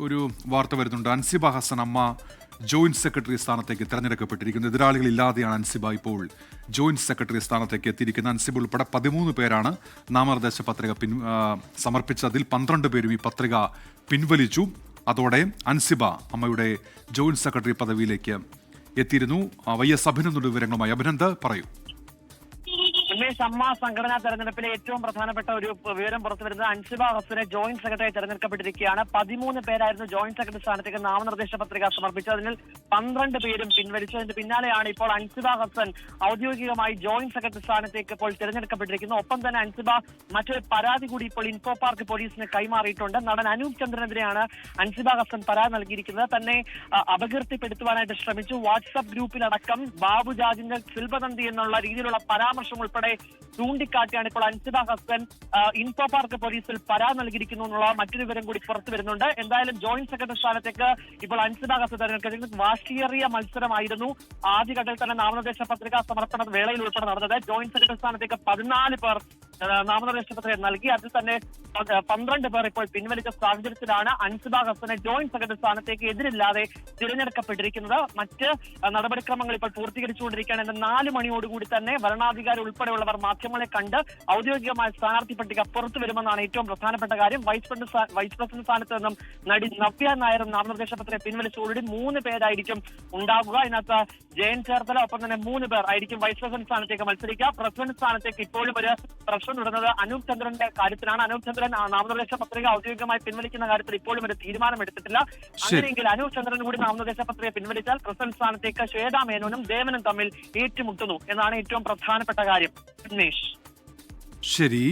ഒരു വാർത്ത വരുന്നുണ്ട്. അൻസിബ ഹസൻ അമ്മ ജോയിന്റ് സെക്രട്ടറി സ്ഥാനത്തേക്ക് തെരഞ്ഞെടുക്കപ്പെട്ടിരിക്കുന്നു. എതിരാളികളില്ലാതെയാണ് അൻസിബ ഇപ്പോൾ ജോയിന്റ് സെക്രട്ടറി സ്ഥാനത്തേക്ക് എത്തിയിരിക്കുന്നത്. അൻസിബ ഉൾപ്പെടെ 13 പേരാണ് നാമനിർദ്ദേശ പത്രിക സമർപ്പിച്ചതിൽ 12 പേരും ഈ പത്രിക പിൻവലിച്ചു. അതോടെ അൻസിബ അമ്മയുടെ ജോയിന്റ് സെക്രട്ടറി പദവിയിലേക്ക് എത്തിയിരുന്നു. YS അഭിനന്ദുടെ വിവരങ്ങളുമായി. അഭിനന്ദ്, പറയൂ. അമ്മ സംഘടനാ തെരഞ്ഞെടുപ്പിലെ ഏറ്റവും പ്രധാനപ്പെട്ട ഒരു വിവരം പുറത്തുവരുന്നത് അൻസിബ ഹസനെ ജോയിന്റ് സെക്രട്ടറി തെരഞ്ഞെടുക്കപ്പെട്ടിരിക്കുകയാണ്. 13 പേരായിരുന്നു ജോയിന്റ് സെക്രട്ടറി സ്ഥാനത്തേക്ക് നാമനിർദ്ദേശ പത്രിക സമർപ്പിച്ചത്. അതിൽ 12 പേരും പിൻവലിച്ചു. അതിന് പിന്നാലെയാണ് ഇപ്പോൾ അൻസിബ ഹസൻ ഔദ്യോഗികമായി ജോയിന്റ് സെക്രട്ടറി സ്ഥാനത്തേക്ക് ഇപ്പോൾ തിരഞ്ഞെടുക്കപ്പെട്ടിരിക്കുന്നത്. ഒപ്പം തന്നെ അൻസിബ മറ്റൊരു പരാതി കൂടി ഇപ്പോൾ ഇൻഫോ പാർക്ക് പോലീസിന് കൈമാറിയിട്ടുണ്ട്. നടൻ അനൂപ് ചന്ദ്രനെതിരെയാണ് അൻസിബ ഹസൻ പരാതി നൽകിയിരിക്കുന്നത്. തന്നെ അപകീർത്തിപ്പെടുത്തുവാനായിട്ട് ശ്രമിച്ചു. വാട്സ്ആപ്പ് ഗ്രൂപ്പിലടക്കം ബാബു ജാജിന്റെ ശില്പതന്തി എന്നുള്ള രീതിയിലുള്ള പരാമർശം ഉൾപ്പെടെ ചൂണ്ടിക്കാട്ടിയാണ് ഇപ്പോൾ അൻസിബ ഹസൻ ഇൻഫോ പാർക്ക് പോലീസിൽ പരാതി നൽകിയിരിക്കുന്നു എന്നുള്ള മറ്റൊരു വിവരം കൂടി പുറത്തു വരുന്നുണ്ട്. എന്തായാലും ജോയിന്റ് സെക്രട്ടറി സ്ഥാനത്തേക്ക് ഇപ്പോൾ അൻസിബ ഹസൻ തെരഞ്ഞെടുക്കുന്നത് വാശിയേറിയ മത്സരമായിരുന്നു. ആദ്യഘട്ടത്തിൽ തന്നെ നാമനിർദ്ദേശ പത്രിക സമർപ്പണ വേളയിൽ ഉൾപ്പെടെ നടന്നത്. ജോയിന്റ് സെക്രട്ടറി സ്ഥാനത്തേക്ക് 14 പേർ നാമനിർദ്ദേശ പത്രിക നൽകി. അതിൽ തന്നെ 12 പേർ ഇപ്പോൾ പിൻവലിച്ച സാഹചര്യത്തിലാണ് അൻസിബ ഹസനെ ജോയിന്റ് സെക്രട്ടറി സ്ഥാനത്തേക്ക് എതിരില്ലാതെ തിരഞ്ഞെടുക്കപ്പെട്ടിരിക്കുന്നത്. മറ്റ് നടപടിക്രമങ്ങൾ ഇപ്പോൾ പൂർത്തീകരിച്ചുകൊണ്ടിരിക്കുകയാണ്. എന്നാൽ 4 മണിയോടുകൂടി തന്നെ ഭരണാധികാരി ഉൾപ്പെടെയുള്ളവർ മാധ്യമങ്ങളെ കണ്ട് ഔദ്യോഗികമായ സ്ഥാനാർത്ഥി പട്ടിക പുറത്തു വരുമെന്നാണ് ഏറ്റവും പ്രധാനപ്പെട്ട കാര്യം. വൈസ് പ്രസിഡന്റ് സ്ഥാനത്ത് നിന്നും നടി നവ്യ നായർ നാമനിർദ്ദേശ പത്രിക പിൻവലിച്ചതോടുകൂടി 3 പേരായിരിക്കും ഉണ്ടാകുക. ഇതിനകത്ത് ജയൻ ചേർത്തല, ഒപ്പം തന്നെ 3 പേർ ആയിരിക്കും വൈസ് പ്രസിഡന്റ് സ്ഥാനത്തേക്ക് മത്സരിക്കുക. പ്രസിഡന്റ് സ്ഥാനത്തേക്ക് ഇപ്പോഴും ഒരു പ്രശ്നം ഇടുന്നത് അനൂപ് ചന്ദ്രന്റെ കാര്യത്തിലാണ്. അനൂപ് ചന്ദ്രൻ നാമനിർദ്ദേശ പത്രിക ഔദ്യോഗികമായി പിൻവലിക്കുന്ന കാര്യത്തിൽ ഇപ്പോഴും ഒരു തീരുമാനമെടുത്തിട്ടില്ല. അങ്ങനെയെങ്കിൽ അനൂപ് ചന്ദ്രൻ കൂടി നാമനിർദ്ദേശ പത്രിക പിൻവലിച്ചാൽ പ്രസിഡന്റ് സ്ഥാനത്തേക്ക് ശ്വേതാ മേനോനും ദേവനും തമ്മിൽ ഏറ്റുമുട്ടുന്നു എന്നാണ് ഏറ്റവും പ്രധാനപ്പെട്ട കാര്യം. ശരി.